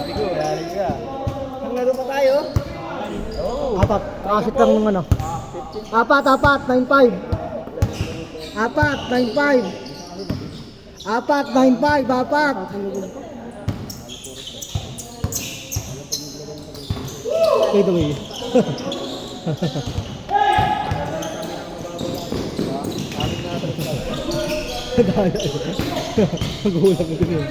Bigo, yari ka. Naglaro pa tayo? Oo. Apat. Kasit lang ng ano. Apat, 9-5. Apat, 9-5. Apat, 9-5. Apat. By the way. Magulang ko din yun.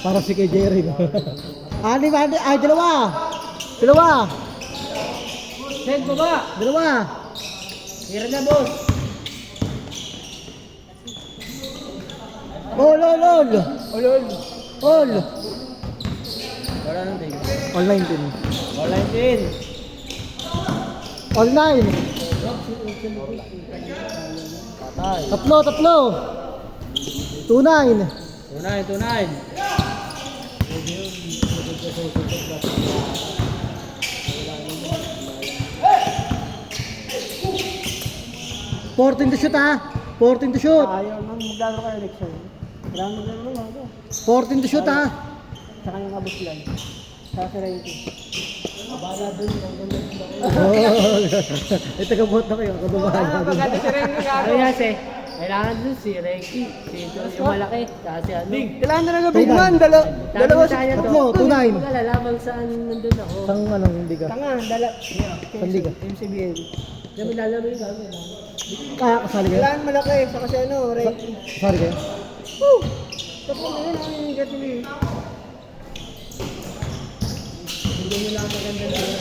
Para si kay Jerry. Ani, ay, dalawa. Send mo ba? Dalawa. Hira na, boss. All. Wala nang tingin. All 19. Wala din. All 9. Patay. Tatlo. 2-9. Tunay. 14 to shoot ha. 14 to shoot. Ayaw nang maglaro kayo election. Wala nang maglaro lang ako. 14 to shoot ha. Sa kanyang abos lang. Sa Serenity. Abala dun. Ito kabot na kayo. Kababahan. Pagkata Serenity ka ako. Kasi, kailangan dun si Reiki. Si yung malaki. Kasi ano. Kailangan na lang ang big man. Dalawa sa kanya to. Tatlo, 2-9. Lamang saan nandun ako. Sang anong hindi ka? Tanga, Sandi ka? MCBL. Dami lalaro yung gagawin. Kasali kayo? Kailangan malaki. Sa kasi ano, Reiki. Kasali kayo? Woo! Tapos na yun, ang hinigat nila eh. Hindi mo lang maganda na yun ang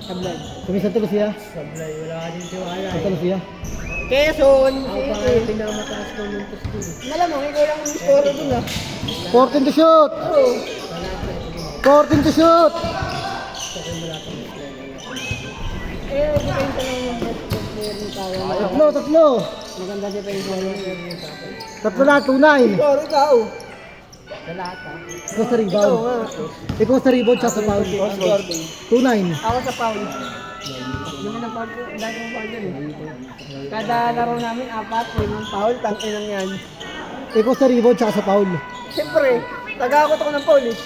sablay. Kumisan to siya? Sablay, wala ka din tiwala Ito eh. siya? Quezon! Ako pa nga yung pinakamataas ko nung postura. Malamang, ikaw lang yung score dun ah. 14 to shoot! Oo. 14 to shoot! Eh, depende lang yung best player ni Tawa. Tatlo. Maganda siya pa yung player niya sa akin. Tatlo na, 2-9. Score, ikaw! Sa lahat ah. Ikaw sa Ikaw rebound. nga. Ikaw sa rebound, siya sa foul. Score din. 2-9. Ako sa foul. Yung na foul ko, dahil kong foul yun eh. Kada laro namin, 4, limang foul, tangin yan. Ikaw sa rebound, siya sa foul. Siyempre, tagakot ako ng foul eh.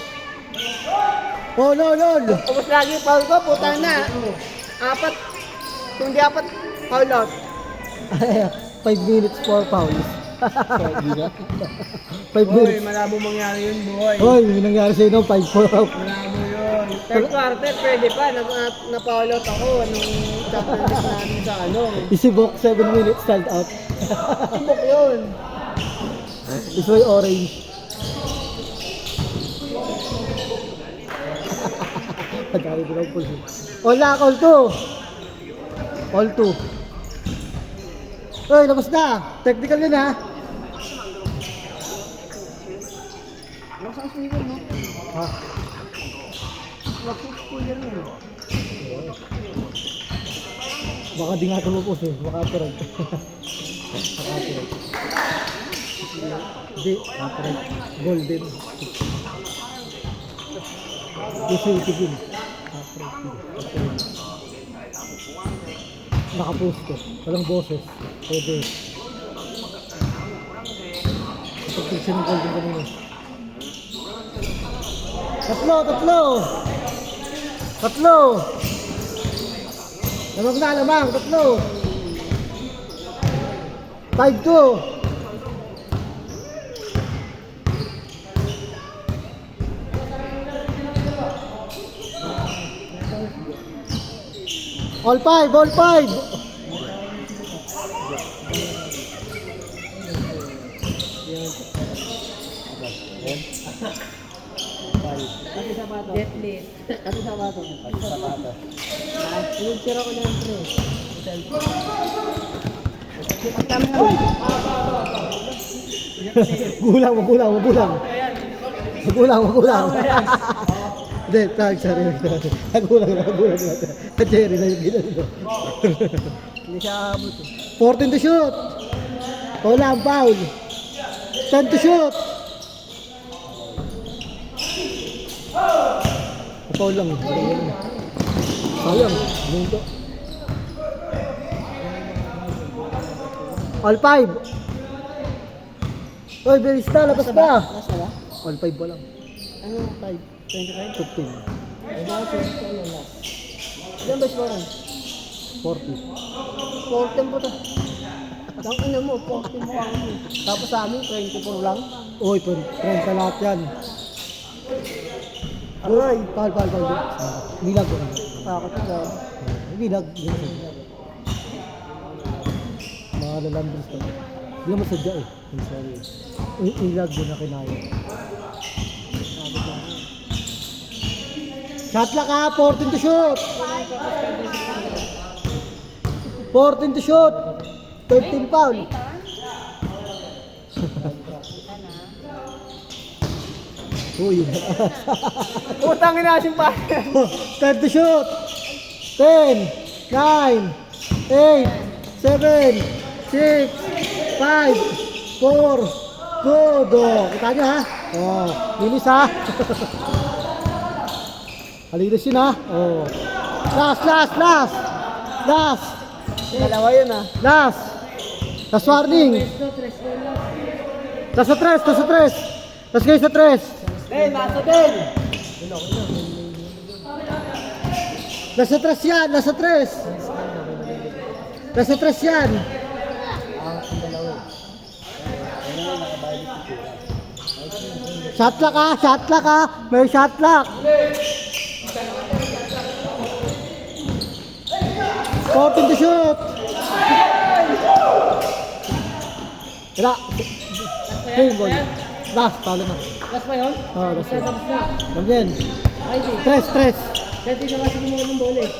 Oh, lol. Tapos lagi yung foul ko, putang na. 4, kung di 4, foul out. 5 minutes for fouls. 5 Boy, minutes. malabo mangyari yun, boy. Hoy, may nangyari sa'yo no? 5 for out. Malabo yun. Third quarter, pwede pa. Na-foul out ako. Anong championship namin sa ano. Isibok, 7 minutes stand out. Tibok yun. Isway orange. Pagkari ko lang po. All 2. Hoy, labas na. Technical yun ha. Nasa speaker, no? Ha? Nasa speaker mo. Baka di nga tumupos eh. Baka copyright. Hindi, copyright. Golden. Definitive yun. Copyright. Nakapost ko. Walang boses. Pwede. Pag-picture ng golden kanina. Tatlo! Lamang. Tatlo! 5-2! All 5! Kasi sapato. Jetlist. Kasi sapato. Pinagtira ko na yung pre. Tama na. Gulang. Hindi, sorry. Nagulang. Jerry na yung ginano. Hindi siya abot eh. 14 to shoot. Wala ang foul. 10 to shoot. Foul lang. Sayang. Bunto. All 5. Oy, bilis na, labas na. Last na ba? All 5 pa lang. Ano? 5? 25? 15. Ay, bakit ano last? Ilan ba score? 40. 14 po to. Ang ano mo, 14 mo ako. Tapos sa amin, 24 lang. Uy, 30 lahat yan. Aray! Pal. Bilag ko. Takot na. Bilag. Mga lalandros to. Hindi naman sadya eh. I'm sorry. Ilag din na kinaya. Shot lock ha, 14 to shoot. 14 to shoot. 13 foul. Uy. Utang inasin pa. 10 to shoot. 10, 9, 8, 7, 6, 5, 4, good. Oh, kita nyo ha. Oh, linis ha. Halinis yun ha. Oh. Last. Dalawa yun ah. Last warning. Last sa 3. Last kayo sa 3. Eh, nasa din. Last sa 3 yan. Last sa 3 yan. Shot lock ha. May shot lock. 14 to shoot. Wala. Hey, boy. Last, talo na. Last ba yun? Oh, last. Tapos na. Again. Ay, di. 3. Kasi naman sige mo ng bola eh.